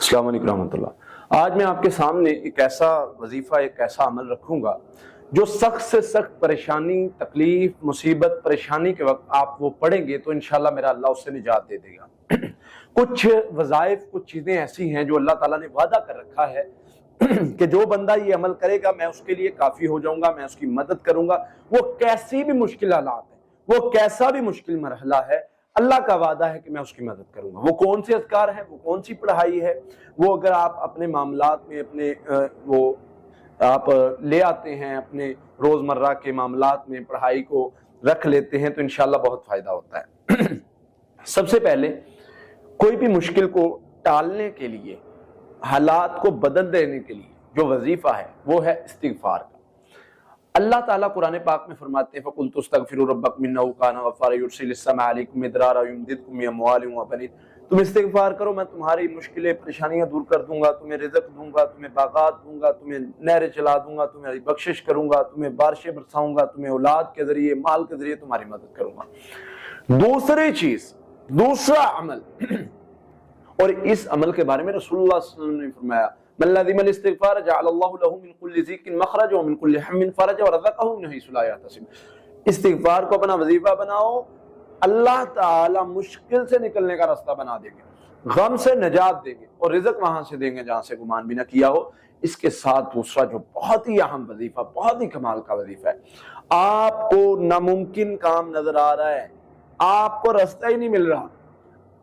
السلام علیکم رحمۃ اللہ۔ آج میں آپ کے سامنے ایک ایسا وظیفہ، ایک ایسا عمل رکھوں گا جو سخت سے سخت پریشانی، تکلیف، مصیبت، پریشانی کے وقت آپ وہ پڑھیں گے تو انشاءاللہ میرا اللہ اس سے نجات دے دے گا۔ کچھ وظائف، کچھ چیزیں ایسی ہیں جو اللہ تعالیٰ نے وعدہ کر رکھا ہے کہ جو بندہ یہ عمل کرے گا میں اس کے لیے کافی ہو جاؤں گا، میں اس کی مدد کروں گا۔ وہ کیسی بھی مشکل حالات ہیں، وہ کیسا بھی مشکل مرحلہ ہے، اللہ کا وعدہ ہے کہ میں اس کی مدد کروں گا۔ وہ کون سے اذکار ہیں، وہ کون سی پڑھائی ہے، وہ اگر آپ اپنے معاملات میں اپنے وہ آپ لے آتے ہیں، اپنے روزمرہ کے معاملات میں پڑھائی کو رکھ لیتے ہیں تو انشاءاللہ بہت فائدہ ہوتا ہے۔ سب سے پہلے کوئی بھی مشکل کو ٹالنے کے لیے، حالات کو بدل دینے کے لیے جو وظیفہ ہے وہ ہے استغفار کا۔ اللہ تعالیٰ قرآن پاک میں فرماتے ہیں فَقُلْتُ اسْتَغْفِرُوا رَبَّكُمْ إِنَّهُ كَانَ غَفَّارًا يُرْسِلِ السَّمَاءَ عَلَيْكُمْ مِدْرَارًا وَيُمْدِدْكُمْ بِأَمْوَالٍ وَبَنِينَ۔ تم استغفار کرو، میں تمہاری مشکلیں، پریشانیاں دور کر دوں گا، تمہیں رزق دوں گا، تمہیں باغات دوں گا، تمہیں نہریں چلا دوں گا، تمہیں بخشش کروں گا، تمہیں بارشیں برساؤں گا، تمہیں اولاد کے ذریعے، مال کے ذریعے تمہاری مدد کروں گا۔ دوسری چیز، دوسرا عمل، اور اس عمل کے بارے میں رسول اللہ صلی اللہ علیہ وسلم نے فرمایا من لزم الاستغفار جعل اللہ له من كل ضيق مخرج ومن كل هم فرج ورزقه من حيث لا يحتسب۔ استغفار کو اپنا وظیفہ بناؤ، اللہ تعالی مشکل سے نکلنے کا راستہ بنا دیں گے، غم سے نجات دیں گے اور رزق وہاں سے دیں گے جہاں سے گمان بھی نہ کیا ہو۔ اس کے ساتھ دوسرا جو بہت ہی اہم وظیفہ، بہت ہی کمال کا وظیفہ ہے، آپ کو ناممکن کام نظر آ رہا ہے، آپ کو راستہ ہی نہیں مل رہا،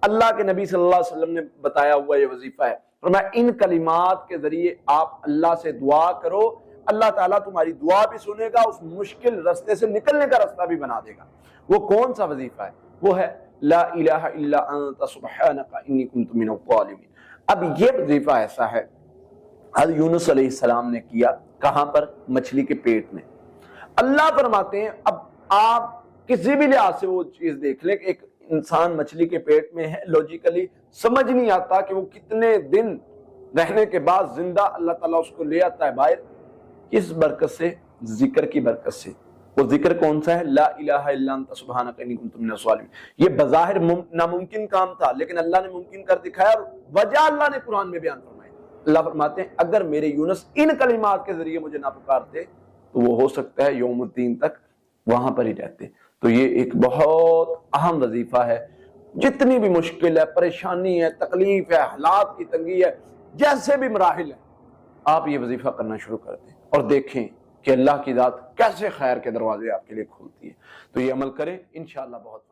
اللہ کے نبی صلی اللہ علیہ وسلم نے بتایا ہوا یہ وظیفہ ہے۔ فرمایا ان کلمات کے ذریعے آپ اللہ سے دعا کرو، اللہ تعالیٰ تمہاری دعا بھی سنے گا، اس مشکل راستے سے نکلنے کا راستہ بھی بنا دے گا۔ وہ کون سا وظیفہ ہے؟ وہ ہے لا الہ الا انت سبحانک انی کنت من الظالمین۔ اب یہ وظیفہ ایسا ہے، حضرت یونس علیہ السلام نے کیا، کہاں پر؟ مچھلی کے پیٹ میں۔ اللہ فرماتے ہیں اب آپ کسی بھی لحاظ سے وہ چیز دیکھ لیں کہ ایک انسان مچھلی کے پیٹ میں ہے، لوجیکلی سمجھ نہیں آتا کہ وہ کتنے دن رہنے کے بعد زندہ اللہ تعالیٰ اس کو لے آتا ہے باہر، کس برکت سے؟ ذکر کی برکت سے۔ وہ ذکر کون سا ہے؟ لا الہ الا انت سبحانک انی کنت من الظالمین۔ یہ بظاہر ناممکن کام تھا لیکن اللہ نے ممکن کر دکھایا، اور وجہ اللہ نے قرآن میں بیان فرمائی۔ اللہ فرماتے ہیں اگر میرے یونس ان کلمات کے ذریعے مجھے نہ پکارتے تو وہ ہو سکتا ہے یوم الدین تک وہاں پر ہی رہتے۔ تو یہ ایک بہت اہم وظیفہ ہے۔ جتنی بھی مشکل ہے، پریشانی ہے، تکلیف ہے، حالات کی تنگی ہے، جیسے بھی مراحل ہیں، آپ یہ وظیفہ کرنا شروع کر دیں اور دیکھیں کہ اللہ کی ذات کیسے خیر کے دروازے آپ کے لیے کھولتی ہے۔ تو یہ عمل کریں، انشاءاللہ بہت